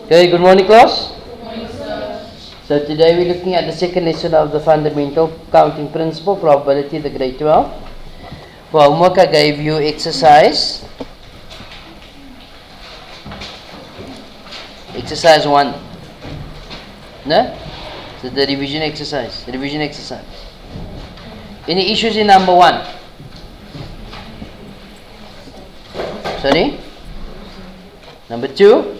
Okay, good morning class. So today we're looking at the second lesson of the fundamental counting principle, probability, the grade 12. For homework I gave you exercise 1. No? So the revision exercise. Any issues in number 1? Sorry? Number 2?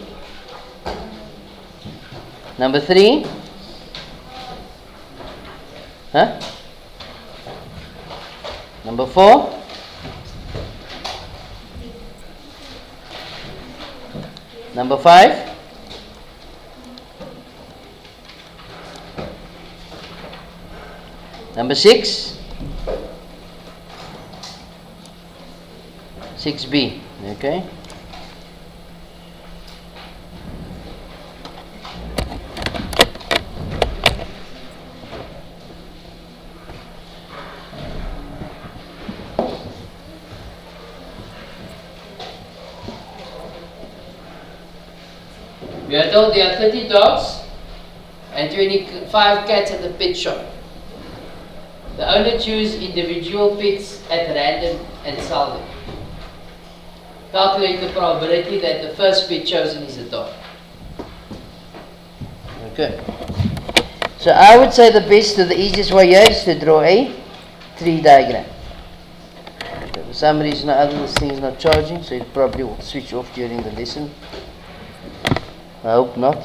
Number 3? Huh? Number 4? Number 5? Number 6? 6B. Okay. We are told there are 30 dogs and 25 cats at the pet shop. The owner chooses individual pets at random and sell them. Calculate the probability that the first pet chosen is a dog. Okay. So I would say the easiest way here is to draw a tree diagram. Okay. For some reason or other this thing is not charging, so it probably will switch off during the lesson. I hope not.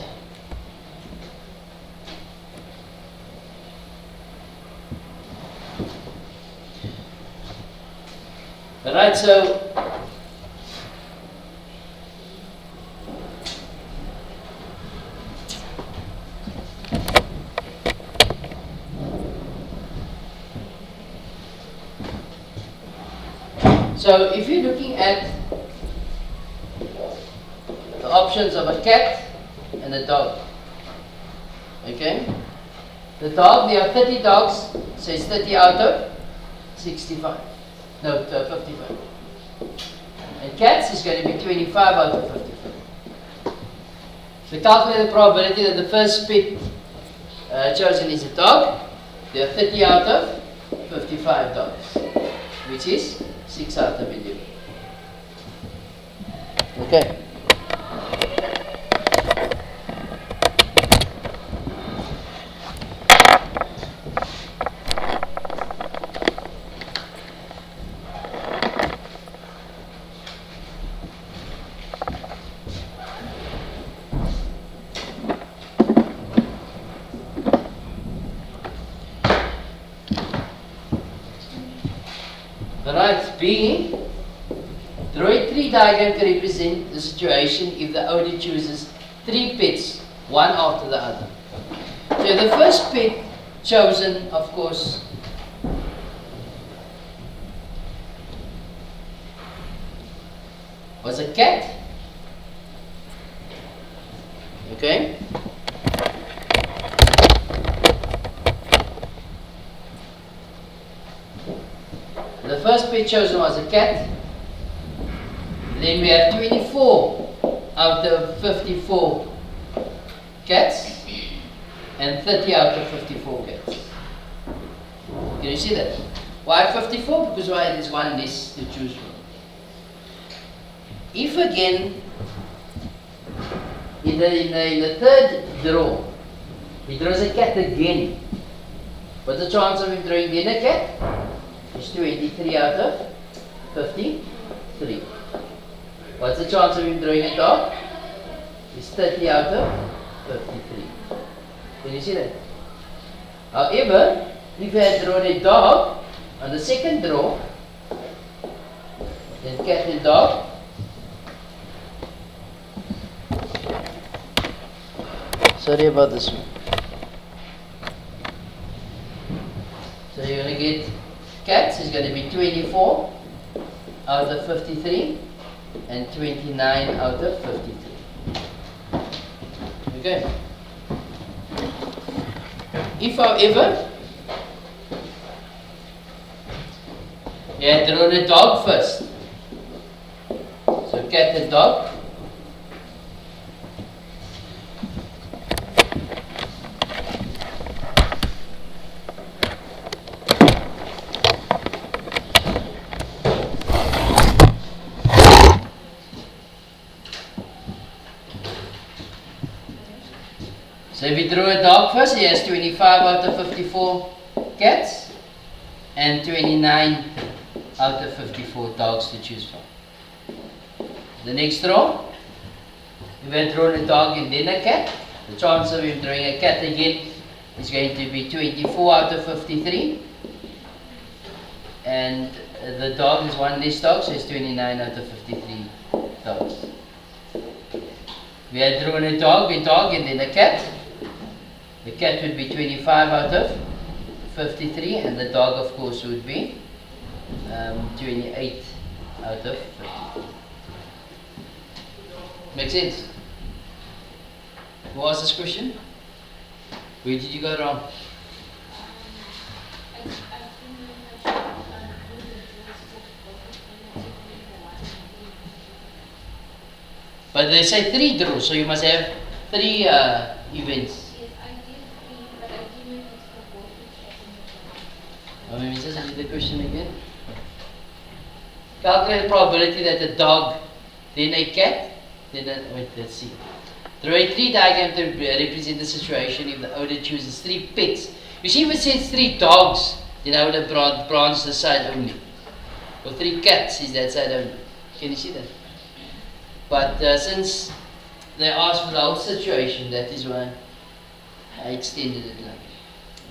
Alright, so if you're looking at the options of a cat and a dog, okay? The dog, there are 30 dogs, so it's 30 out of 65. No, 55. And cats is going to be 25 out of 55. So calculate the probability that the first pet chosen is a dog. There are 30 out of 55 dogs, which is 6 out of 11. Okay. Alright, B. Draw a tree diagram to represent the situation if the owner chooses 3 pets, one after the other. So the first pet chosen, of course, was a cat. Okay? The first pet chosen was a cat. Then we have 24 out of 54 cats and 30 out of 54 cats. Can you see that? Why 54? Because why there's one less to choose from. If again, in the third draw, he draws a cat again, what's the chance of him drawing again a cat? It's 23 out of 53. What's the chance of him drawing a dog? It's 30 out of 53. Can you see that? However, if you had drawn a dog on the second draw, then cat and dog, sorry about this one. So you're going to get cats is going to be 24 out of 53 and 29 out of 53. Okay. If, however, you had drawn a dog first, so cat and dog, So if you draw a dog first, he has 25 out of 54 cats and 29 out of 54 dogs to choose from. The next row, if we had drawn a dog and then a cat, the chance of him drawing a cat again is going to be 24 out of 53. And the dog is one less dog, so it's 29 out of 53 dogs. We had drawn a dog and then a cat. The cat would be 25 out of 53, and the dog, of course, would be 28 out of 53. Make sense? Who asked this question? Where did you go wrong? But they say 3 draws, so you must have 3 events. Yes, I did 3, but I didn't extra Let me just read the question again. Calculate the probability that a dog, then a cat, then a, wait, let's see. Draw a 3 diagram to represent the situation if the owner chooses 3 pets. You see, if it says 3 dogs, then I would have branched the side only. Or 3 cats is that side only. Can you see that? But since they asked for the whole situation, that is why I extended it like that.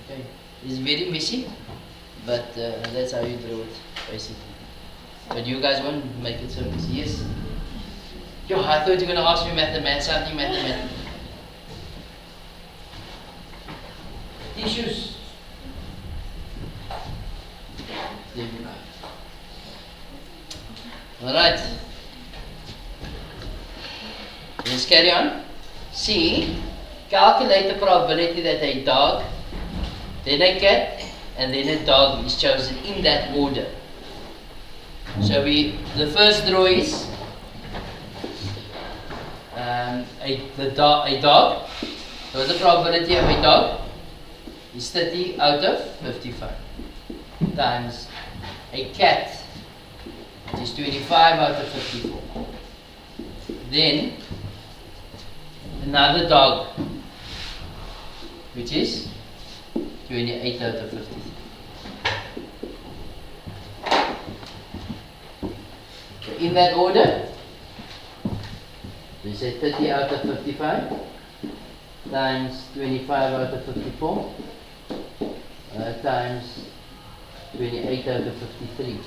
Okay. It's very messy, but that's how you draw it, basically. But you guys won't make it so easy. Yes? Yo, I thought you were going to ask me mathematics, something mathematics. Tissues. There you go. Alright. Let's carry on. C. Calculate the probability that a dog, then a cat, and then a dog is chosen in that order. So the first draw is a dog. So the probability of a dog is 30 out of 55 times a cat, which is 25 out of 54. Then another dog, which is 28 out of 53. So in that order, we say 30 out of 55 times 25 out of 54 times 28 out of 53.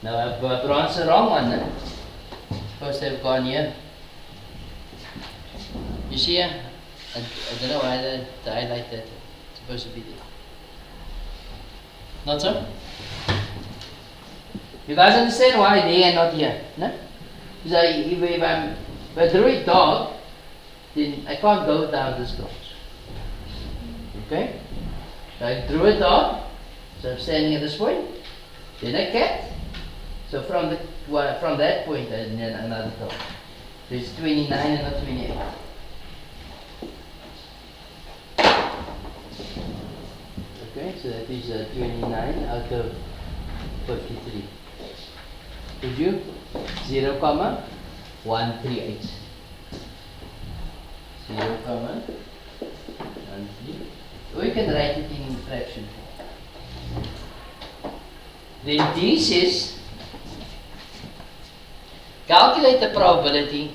Now I've branched the wrong one. Supposed to have gone here. You see here? I don't know why I highlight that. It's supposed to be there. Not so? You guys understand why they are not here? No? Because if I draw a dog, then I can't go down this road. Okay? So I drew a dog, so I'm standing at this point. Then a cat. So from that point, and then another dog. So it's 29 and not 28. Okay, so that is 29 out of 53. Did you? 0, 138. 0, 138. Or you can write it in fraction. Then D says, calculate the probability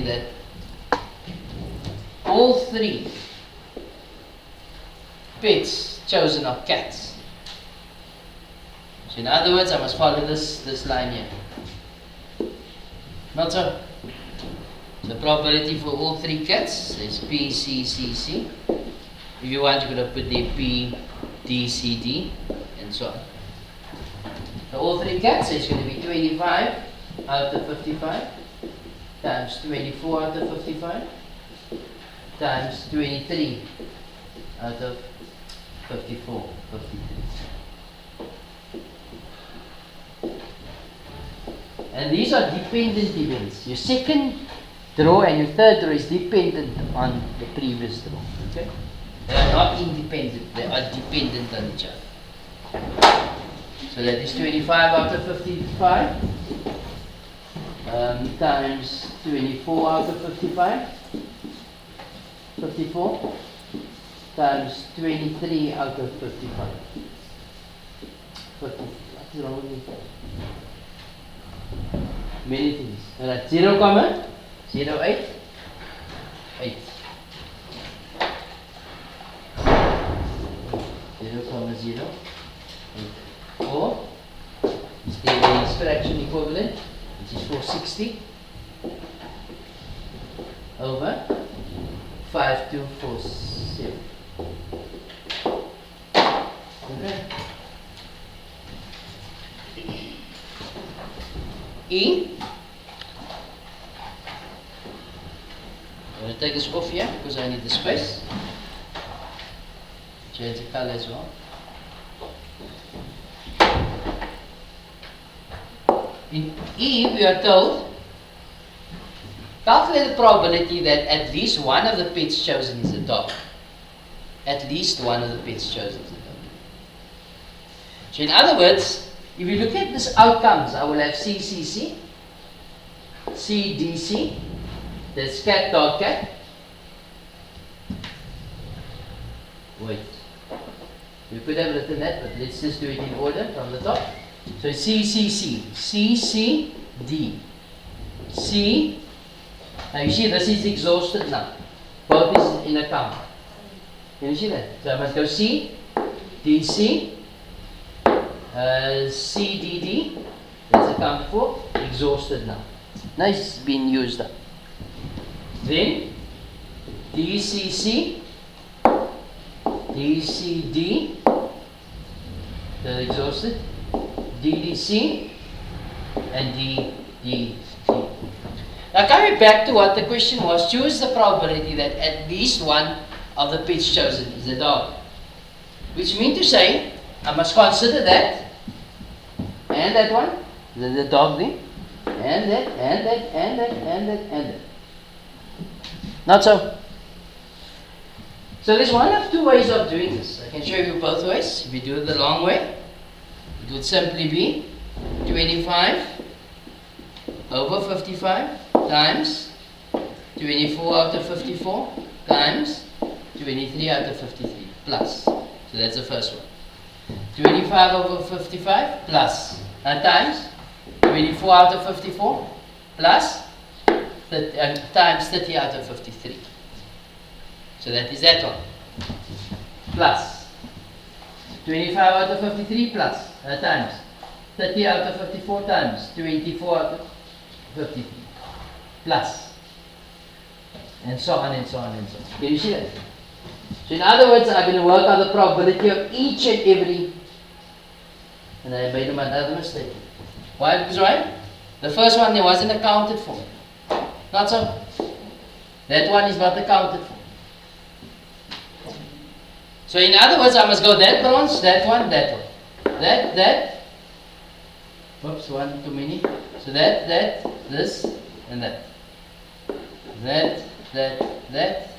that all 3 pets chosen are cats. So in other words, I must follow this line here. Not so. The probability for all 3 cats is P, C, C, C. If you want, you're going to put the P, D, C, D, and so on. So all 3 cats, so it's going to be 25 out of 55 times 24 out of 55 times 23 out of 54, 53. And these are dependent events. Your second draw, and your third draw is dependent on the previous draw. Okay? They are not independent, they are dependent on each other. So that is 25 out of 55 times 24 out of 55, 54 times 23 out of 55. 50. What is wrong with me? Many things. Alright, 0, 0, 8, 8. 0, 0, 8. 4 is the fraction equivalent, which is 460 over 5247. Okay. E. I'm going to take this off here because I need the space. Change the color as well. In E, we are told, calculate the probability that at least one of the pets chosen is a dog. At least one of the pets chosen is a dog. So in other words, if you look at this outcomes, I will have CCC, CDC, that's cat, dog, cat. Wait. We could have written that, but let's just do it in order from the top. So CCC, CCD, C. Now you see this is exhausted now. Both is in account. Can you see that? So I must go C, DC, CDD, that's accounted for, exhausted now. Now it's been used up. Then DCC, DCD, they're exhausted, DDC, and DDD. Now coming back to what the question was, choose the probability that at least one of the pets chosen is a dog. Which means to say, I must consider that, and that one, the dog thing, and that, and that, and that, and that, and that. Not so. So there's one of two ways of doing this. I can show you both ways. If you do it the long way, it would simply be 25 over 55 times 24 out of 54 times 23 out of 53 plus. So that's the first one. 25 over 55 plus times 24 out of 54 plus times 30 out of 53. So that is that one. Plus 25 out of 53 plus times 30 out of 54 times 24 out of 53 plus, and so on and so on and so on. Can you see that? So in other words, I'm going to work out the probability of each and every, and I made another mistake. Why? Because right? The first one there wasn't accounted for. Not so. That one is not accounted for. So in other words, I must go that bronze, that one, that one. That. Oops, one too many. So that, this, and that. That.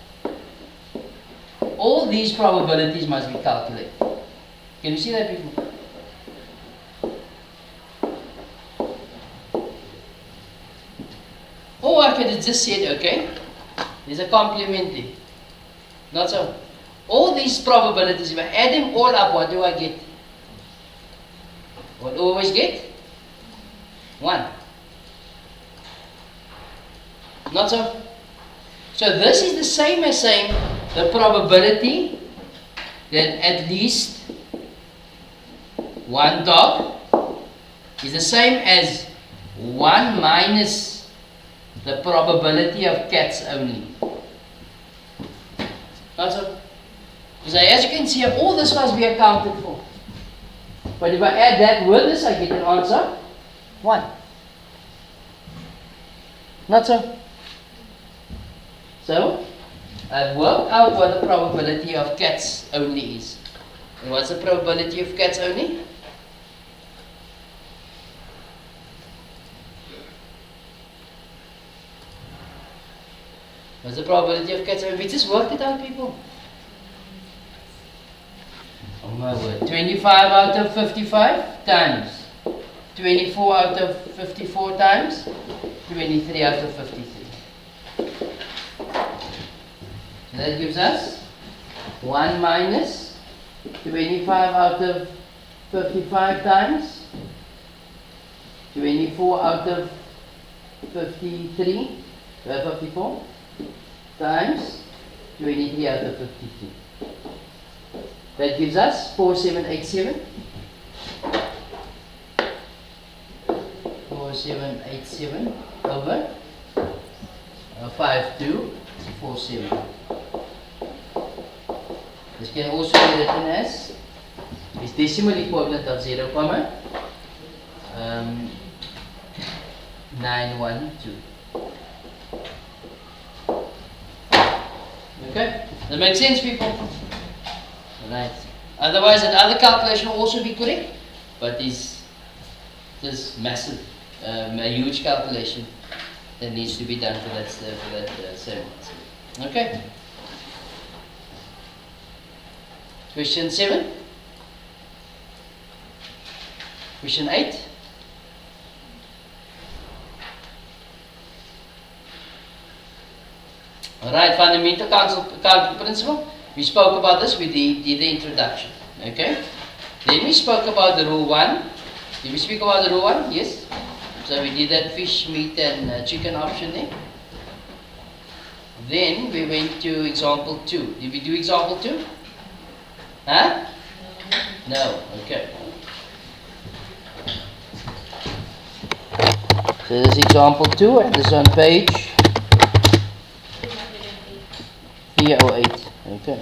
All these probabilities must be calculated. Can you see that before? Or I could have just said, okay, there's a complementary. Not so. All these probabilities, if I add them all up, what do I get? What do I always get? 1. Not so. So this is the same as saying the probability that at least one dog is the same as 1 minus the probability of cats only. Not so. So as you can see, all this must be accounted for. But if I add that with this, I get an answer 1. Not so. So, I've worked out what the probability of cats only is. And what's the probability of cats only? What's the probability of cats? We just worked it out, people. Oh my word. 25 out of 55 times 24 out of 54 times 23 out of 53. So that gives us 1 minus 25 out of 55 times 24 out of 53, 54 times 23 out of 53. That gives us 4787. 4787 over 5247. This can also be written as is decimal equivalent of 0,912. Okay, that makes sense, people. Right. Otherwise, that other calculation will also be correct, but this massive, a huge calculation that needs to be done for that 7 months. Okay. Question 7. Question 8. Alright, fundamental counting principle. We spoke about this, we did the introduction. Okay? Then we spoke about the rule 1. Did we speak about the rule 1? Yes? So we did that fish, meat and chicken option there. Then we went to example 2. Did we do example 2? Huh? No. Okay. So this is example 2 and this is on page 308. Okay.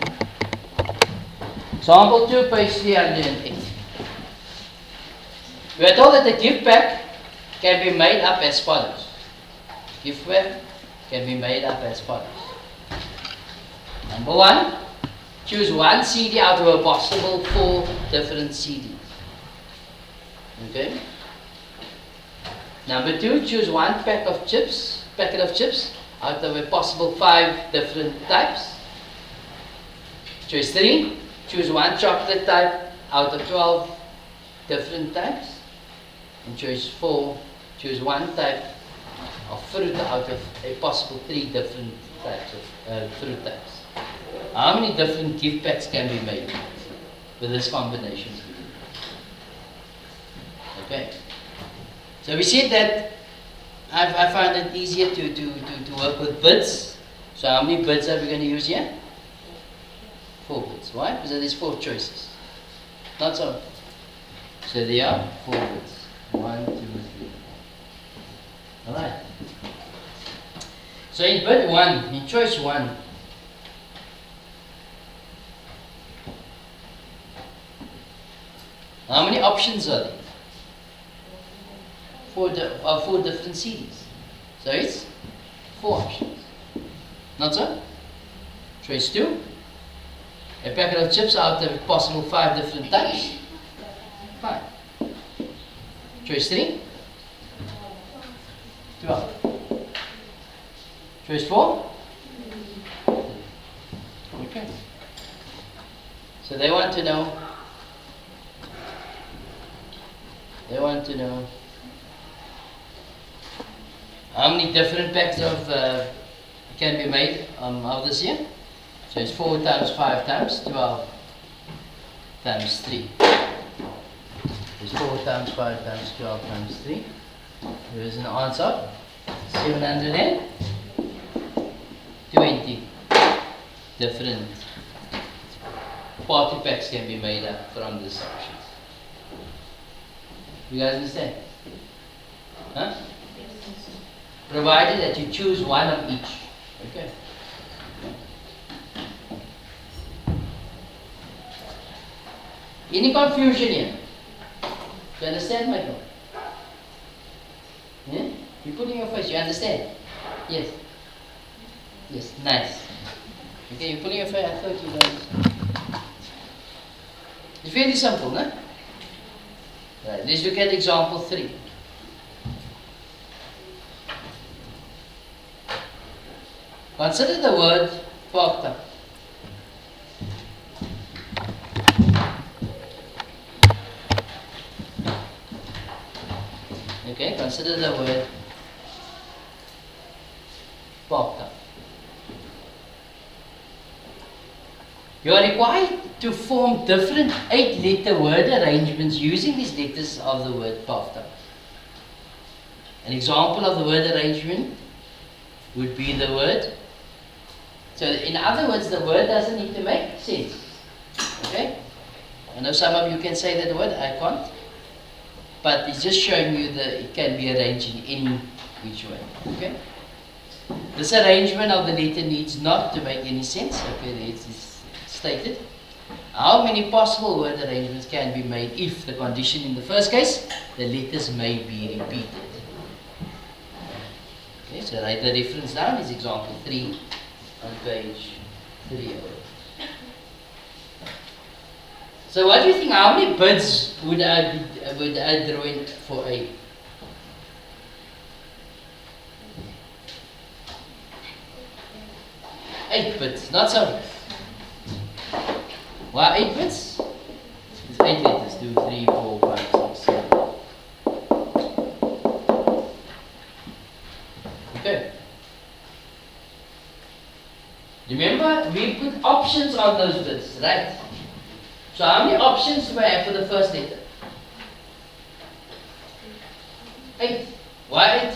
Example 2, page 308. We are told that the gift pack can be made up as follows. Gift pack can be made up as follows. Number 1, choose one CD out of a possible 4 different CDs. Okay. Number 2, choose one packet of chips out of a possible 5 different types. Choice 3, choose one chocolate type out of 12 different types. And choice 4, choose one type of fruit out of a possible 3 different types of fruit types. How many different gift packs can be made with this combination? Okay. So we said that I find it easier to work with bids. So how many bids are we going to use here? 4 bids. Why? Because there's 4 choices. Not so. So there are 4 bids. 1, 2, 3. Alright. So in bid 1, in choice 1, how many options are there? 4 different CDs. So it's 4 options. Not so? Choice 2, a packet of chips out of possible 5 different types. 5. Choice 3, 12. Choice 4, okay. So they want to know how many different packs of can be made of this here. So it's 4 times 5 times 12 times 3. It's 4 times 5 times 12 times 3. There is an answer. 720 different party packs can be made up from this option. You guys understand? Huh? Provided that you choose one of each. Okay. Any confusion here? Do you understand, Michael? Yeah? You put in your face, you understand? Yes. Yes, nice. Okay, you put in your face, I thought you guys. It's very simple, no? Right, let's look at example 3. Consider the word porta. Okay, consider the word porta. You are required to form different 8-letter word arrangements using these letters of the word porta. An example of the word arrangement would be the word. So in other words, the word doesn't need to make sense. Okay? I know some of you can say that word, I can't. But it's just showing you that it can be arranged in any which way. Okay? This arrangement of the letter needs not to make any sense. Okay, it's stated. How many possible word arrangements can be made if the condition in the first case, the letters may be repeated? Okay, so write the reference down is example 3 on page 3. So what do you think, how many birds would I draw in for A? Eight bits, not so. Why 8 bits? It's 8 letters, 2, 3, 4, 5, 6, 7. Okay. Remember, we put options on those bits, right? So how many options do I have for the first letter? 8. Why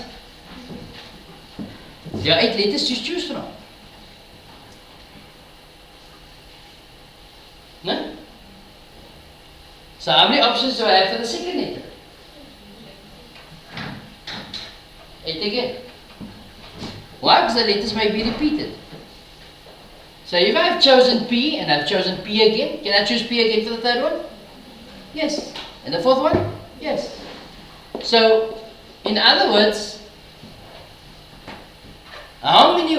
8? There are 8 letters to choose from. No? So how many options do I have for the second letter? 8 again. Why? Because the letters may be repeated. So if I have chosen P and I've chosen P again, can I choose P again for the third one? Yes. And the fourth one? Yes. So, in other words, how many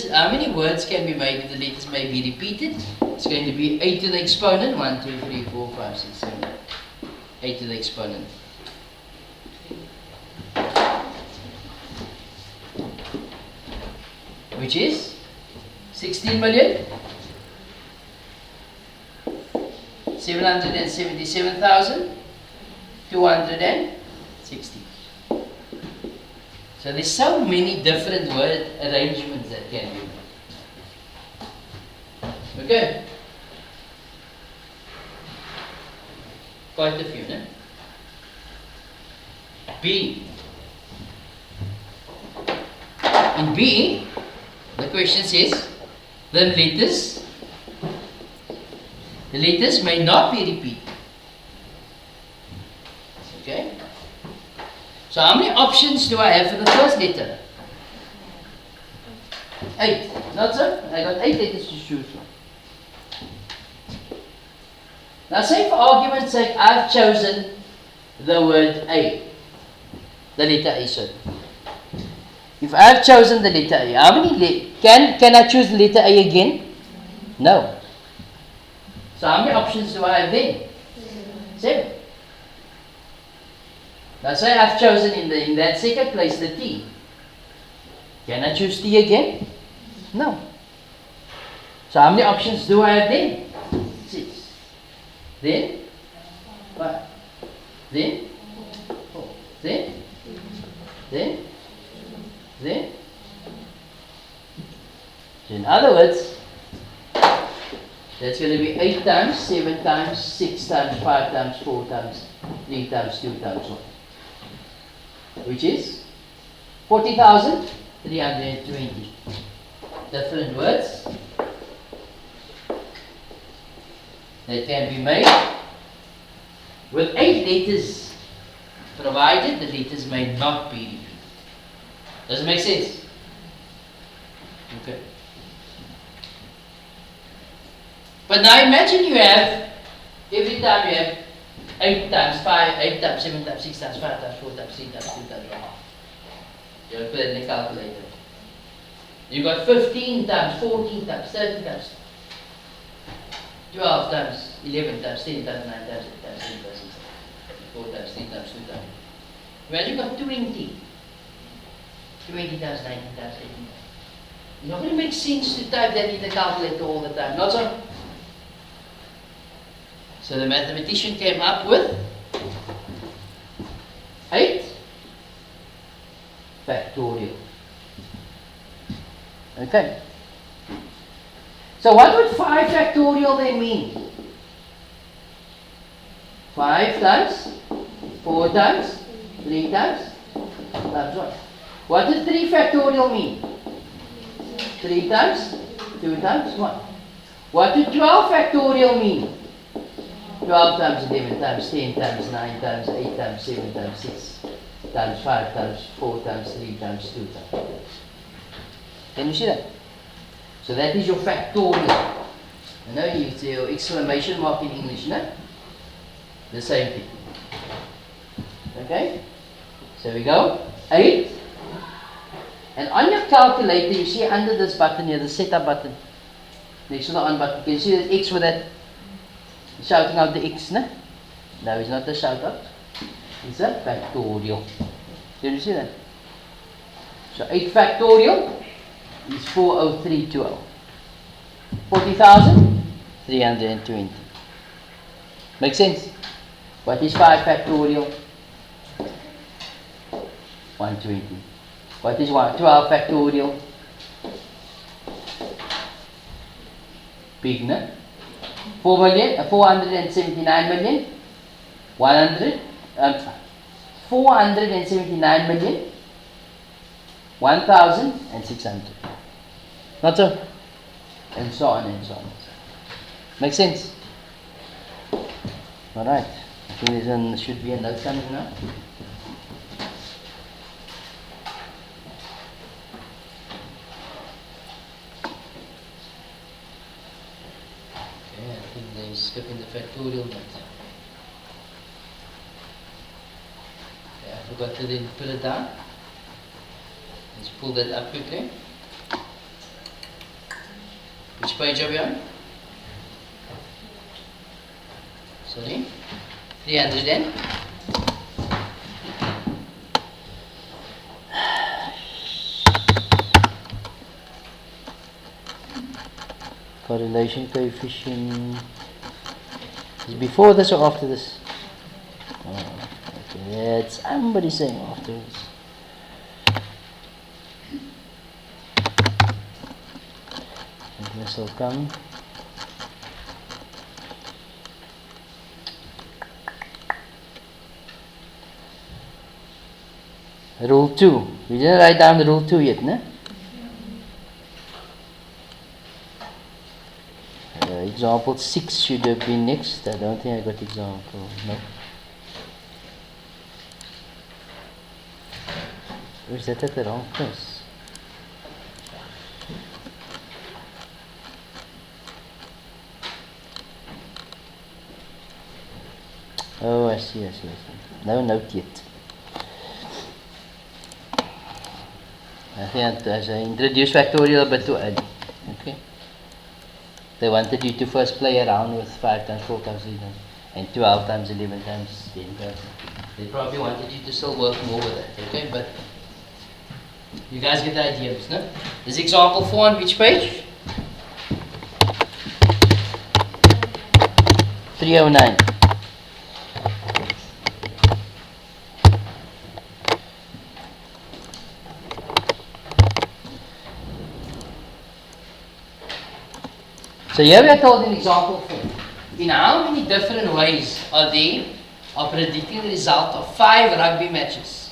how many words can be made if the letters may be repeated? It's going to be 8 to the exponent. 1, 2, 3, 4, 5, 6, 7. 8 to the exponent. Which is 16,777,260. So there's so many different word arrangements that can be made. Okay? Quite a few, no? B. In B, the question says, the letters may not be repeated. Okay? So how many options do I have for the first letter? 8. Not so? I got 8 letters to choose from. Now say for argument's sake, I've chosen the word A. The letter A, sorry. If I've chosen the letter A, how many can I choose the letter A again? No. So how many options do I have then? 7. Now say I've chosen in that second place the T. Can I choose T again? No. So how many options do I have then? 6. Then 5. Then 4. Then. So in other words, that's going to be 8 times, 7 times, 6 times, 5 times, 4 times, 3 times, 2 times 1. Which is 40,320 different words that can be made with 8 letters, provided the letters may not be repeated. Does it make sense? Okay. But now imagine you have, every time you have 8 times 5, 8 times 7 times 6 times 5 times 4 times 3 times 2 times 1. You have to put it in the calculator. You got 15 times 14 times 30 times 12 times 11 times 10 times 9 times 8 times 7 times 6 times 4 times 3 times 2 times. Imagine you got 20. 20 times 19 times 18. It's not going to make sense to type that in the calculator all the time. Not so. So the mathematician came up with 8 factorial. Okay. So what would 5 factorial then mean? 5 times 4 times 3 times times 1. What does 3 factorial mean? 3 times 2 times 1. What does 12 factorial mean? 12 times 11 times 10 times 9 times 8 times 7 times 6 times 5 times 4 times 3 times 2 times. Can you see that? So that is your factorial. You know, you use your exclamation mark in English, no? The same thing. Okay? So we go. 8. And on your calculator, you see under this button here, the setup button, next to the on button, you can see the X with that, shouting out the X, no? No, it's not a shout out. It's a factorial. Did you see that? So 8 factorial is 40320. 40,320. Make sense? What is 5 factorial? 120. What is 12 factorial? Big, no? 479 million, 479 million, 1,600. Not so? And so on and so on. Make sense? Alright. I think there should be a note coming now. Okay, I think they're skipping the factorial note. Okay, I forgot to then put it down. Let's pull that up quickly. Which page are we on? Sorry? 300 then? Correlation coefficient is before this or after this? Oh, okay, that's somebody saying after this. This will come. Rule 2. We didn't write down the rule 2 yet, no? Example 6 should have been next. I don't think I got example. No. Or is that at the wrong place? Oh, I see. No note yet. I think as I introduced factorial a bit too early. Okay. They wanted you to first play around with 5 times 4 times 3 times and 12 times 11 times 10 times. They probably wanted you to still work more with that. Okay, but you guys get the idea, no? This example 4 on which page? 309. So here we are told in example 4, in how many different ways are there of predicting the result of 5 rugby matches?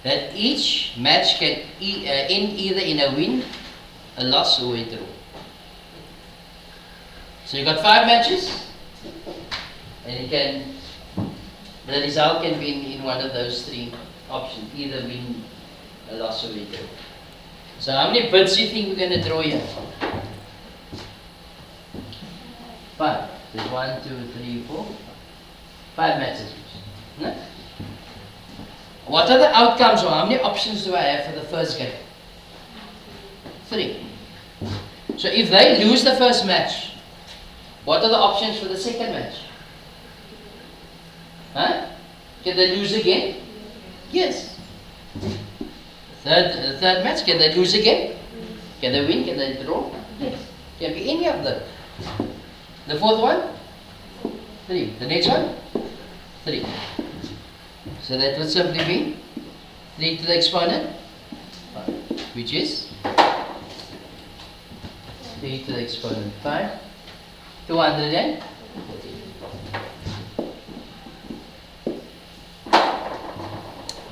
That each match can end either in a win, a loss, or a draw. So you got 5 matches, and the result can be in one of those 3 options, either win, a loss, or a draw. So how many bits do you think we're going to draw here? 5. There's 1, 2, 3, 4, 5 matches. No? What are the outcomes, or how many options do I have for the first game? 3. So if they lose the first match, what are the options for the second match? Huh? Can they lose again? Yes. Third match, can they lose again? Can they win? Can they draw? Can be any of them. The fourth one? 3. The next one? 3. So that would simply be 3 to the exponent, 5, which is 3 to the exponent 5, 240.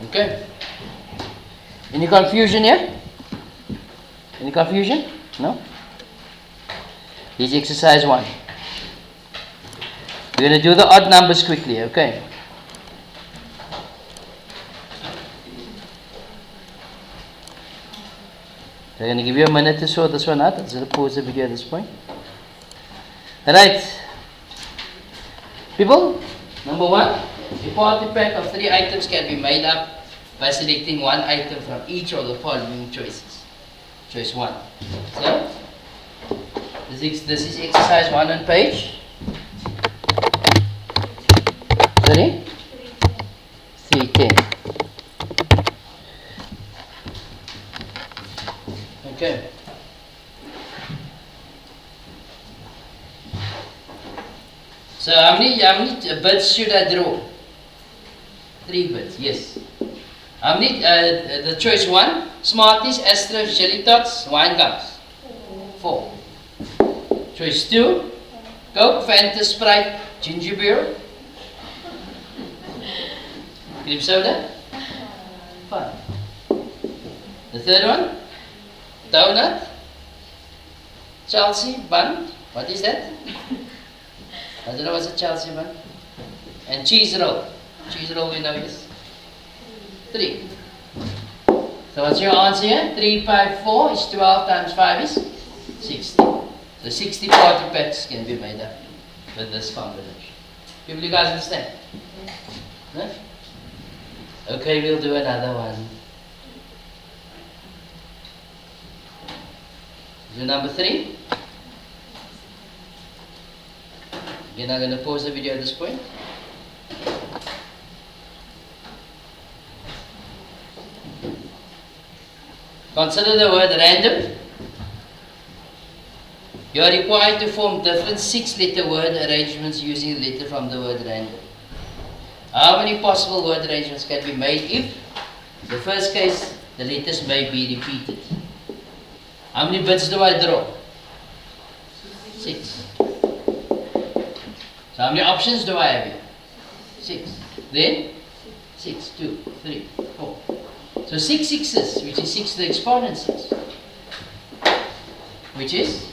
Okay. Any confusion here? Any confusion? No? Here's exercise 1. We're going to do the odd numbers quickly, okay? I'm going to give you a minute to sort this one out. I'm going to pause the video at this point. Alright. People, number 1, a party pack of 3 items can be made up by selecting one item from each of the following choices. Choice 1. So, this is exercise 1 on page 310. Okay. So how many bits should I draw? 3 bits, yes. How many, the choice 1, Smarties, Astros, Jelly Tots, wine gums. 4. Choice 2, Coke, Fanta, Sprite, ginger beer. Cream soda. 5. The third one, donut, Chelsea bun. What is that? I don't know what's a Chelsea bun. And cheese roll. Cheese roll we know is 3. So what's your answer here? 3 by 4 is 12 times 5 is 60. So 60 party packs can be made up with this combination. People, you guys understand? No? Okay, we'll do another one. Do number 3. Again, I'm going to pause the video at this point. Consider the word random. You are required to form different 6-letter word arrangements using the letter from the word random. How many possible word arrangements can be made if, the first case, the letters may be repeated? How many bits do I draw? 6. So how many options do I have here? 6. Then 6, 2, 3, 4. So 6 sixes, which is 6 to the exponent 6, which is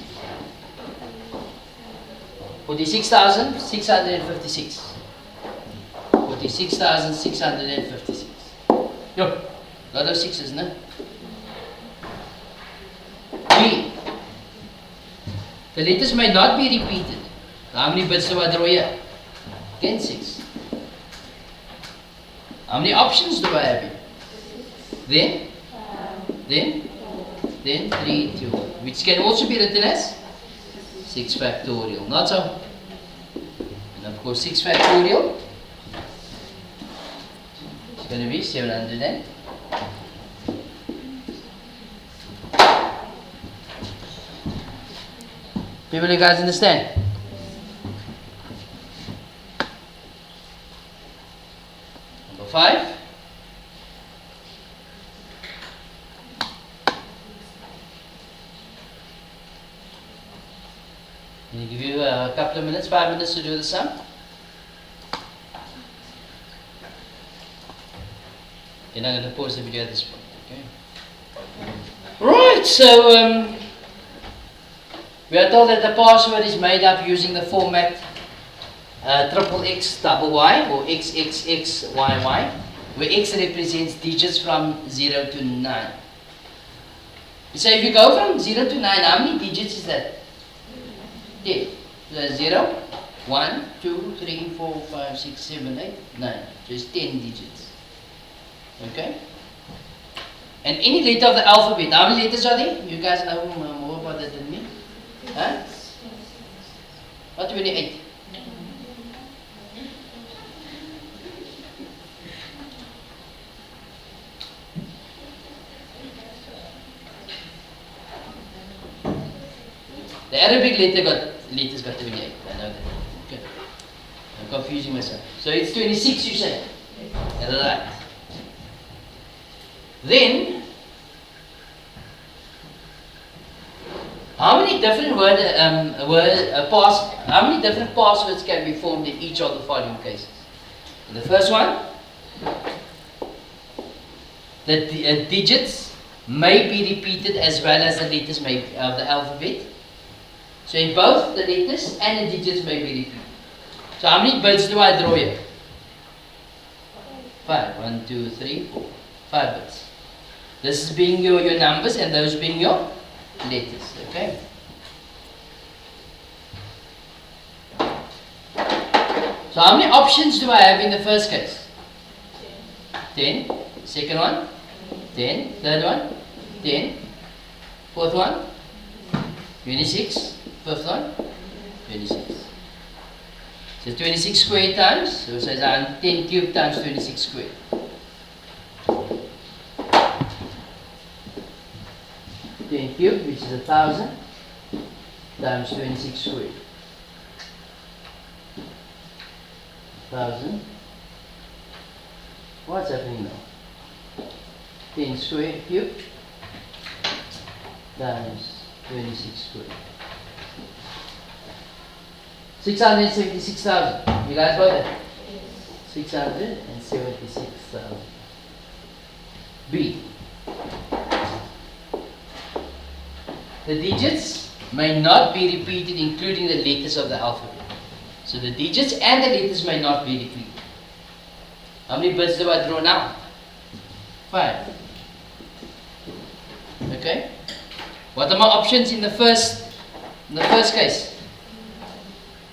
46,656. 46,656. Yo, lot of 6s, no? B. The letters may not be repeated. How many bits do I draw here? Again 6. How many options do I have here? Then 3, 2, 1, which can also be written as 6 factorial, not so? And of course 6 factorial is going to be 700 People, you guys understand? Number 5. I'm going to give you a couple of minutes, 5 minutes to do the sum. And I'm going to pause the video at this point. Okay. Right, so we are told that the password is made up using the format XXXYY or XXXYY, where X represents digits from 0 to 9. So if you go from 0 to 9, how many digits is that? 10. So 0, 1, 2, 3, 4, 5, 6, 7, 8, 9. So it's 10 digits. Okay? And any letter of the alphabet, how many letters are there? You guys know more about that than me. Huh? What, 28? The Arabic letters got 28. I know that. Okay. I'm confusing myself. So it's 26 you say? Yes. Right. Then, how many different how many different passwords can be formed in each of the following cases? In the first one, the digits may be repeated as well as the letters of the alphabet. So in both the letters and the digits may be repeated. So how many birds do I draw here? 5. 1, 2, 3, 4. 5 birds. This is being your numbers and those being your letters. Okay? So how many options do I have in the first case? 10. Second one? 10. Third one? 10. Fourth one? 26. Fifth one? 26. So 26 squared times, so it says 10 cubed times 26 squared. Cube, which is 1000 times 26 squared. 1000. What's happening now? 10 squared cube times 26 squared. 676,000. You guys got that? 676,000. B. The digits may not be repeated, including the letters of the alphabet. So the digits and the letters may not be repeated. How many birds do I draw now? 5. Okay. What are my options in the first case?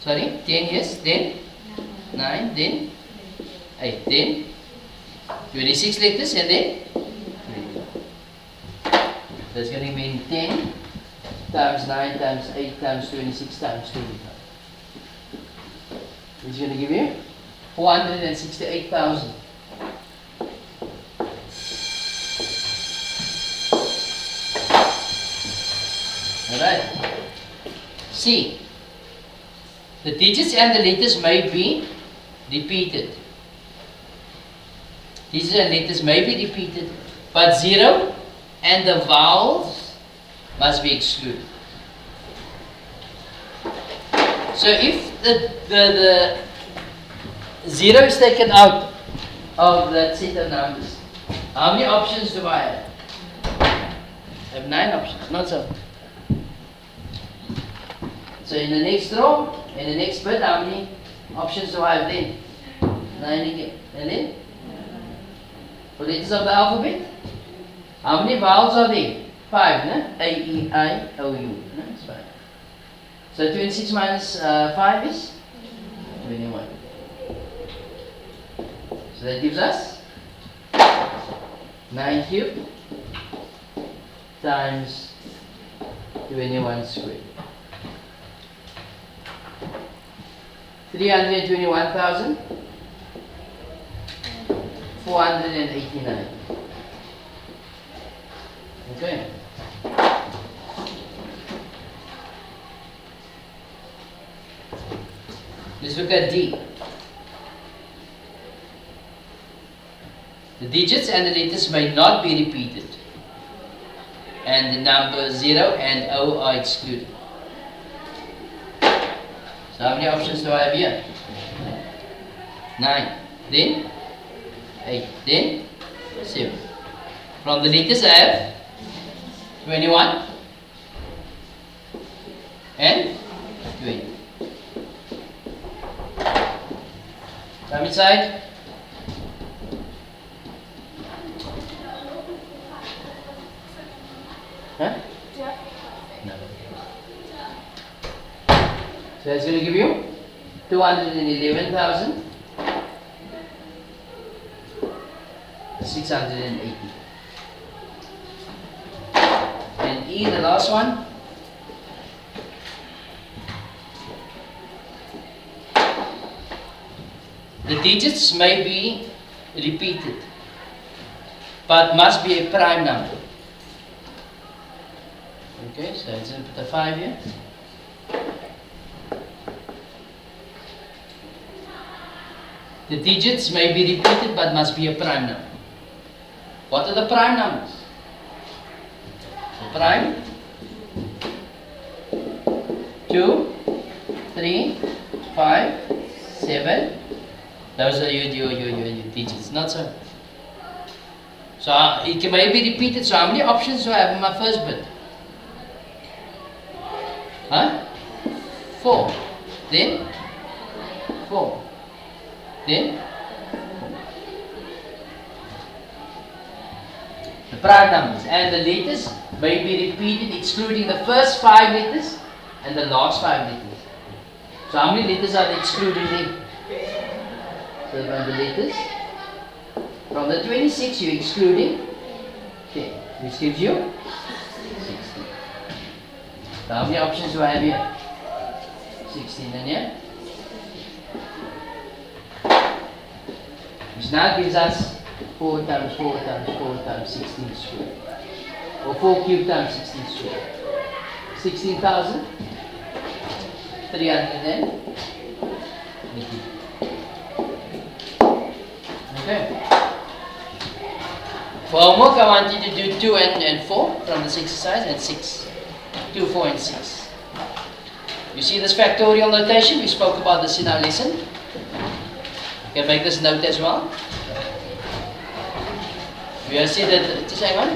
Sorry, 10 yes, then 9, then 8, then 26 letters and then 3. That's going to mean 10 times 9 times 8 times 26 times 25. Which is going to give you 468,000. Alright. C. The digits and the letters may be repeated. Digits and letters may be repeated, but 0 and the vowels must be excluded. So if the 0 is taken out of that set of numbers, how many options do I have? I have 9 options, not so. So in the next row, in the next bit, how many options do I have then? 9 again. And then? For letters of the alphabet? How many vowels are there? 5, no? A, E, I, O, U. No, that's 5. So 26 minus 5 is? 21. So that gives us 9 cubed times 21 squared. 321,489. Okay. Let's look at D. The digits and the letters may not be repeated, and the numbers 0 and O are excluded. So how many options do I have here? 9, then 8, then 7. From the letters I have 21 and 20. Come inside. Huh? No. So that's going to give you 211,680. And E, the last one. The digits may be repeated, but must be a prime number. Okay, so let's put a 5 here. The digits may be repeated but must be a prime number. What are the prime numbers? The prime 2, 3, 5, 7. Those are your digits, not so. So it may be repeated. So how many options do I have in my first bit? Huh? 4. Then 4. Then the prime numbers and the letters may be repeated, excluding the first 5 letters and the last 5 letters. So how many letters are they excluding there? So from the letters, from the 26 you're excluding 10, which gives you 16. So how many options do I have here? 16 and here. Which now gives us 4 times 4 times 4 times 16 squared. Or 4 cubed times 16 squared. 16,380. Okay. For homework, I want you to do 2 and 4 from this exercise and 6. 2, 4 and 6. You see this factorial notation? We spoke about this in our lesson. You can make this note as well. You have seen that, just hang on.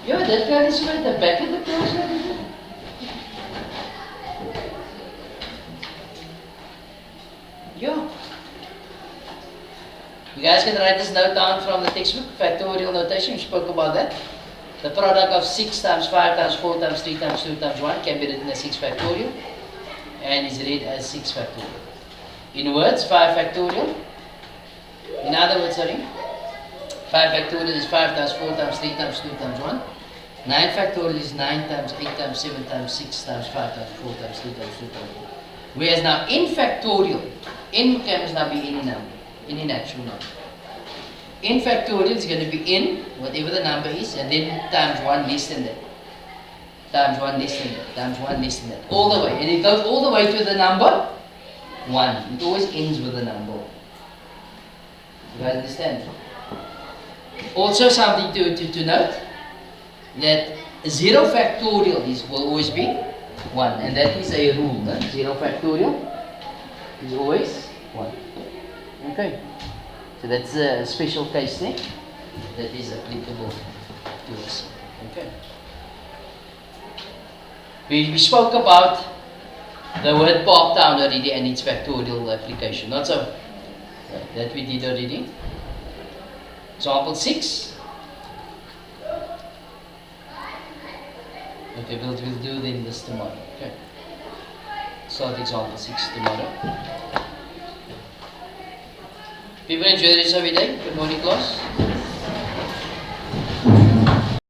Yeah, that guy is at the back of the class. Yeah. You guys can write this note down from the textbook, factorial notation, we spoke about that. The product of 6 times 5 times 4 times 3 times 2 times 1 can be written as 6 factorial and is read as 6 factorial. In words, 5 factorial. In other words, 5 factorial is 5 times 4 times 3 times 2 times 1. 9 factorial is 9 times 8 times 7 times 6 times 5 times 4 times 3 times 2 times 1. Whereas now in factorial, n can now be any number, any natural number. In factorial is going to be n, whatever the number is, and then times 1 less than that. Times 1 less than that, times 1 less than that. All the way. And it goes all the way to the number 1. It always ends with the number 1. You guys understand? Also something to note, that 0 factorial will always be 1. And that is a rule. 0 factorial is always 1. Okay. So that's a special case there that is applicable to us. Okay. We spoke about the word Parktown already and its factorial application. Not so. That we did already. Example 6. Okay, we'll do then this tomorrow. Okay. Start example 6 tomorrow. People enjoy the rest of your day. Good morning, class.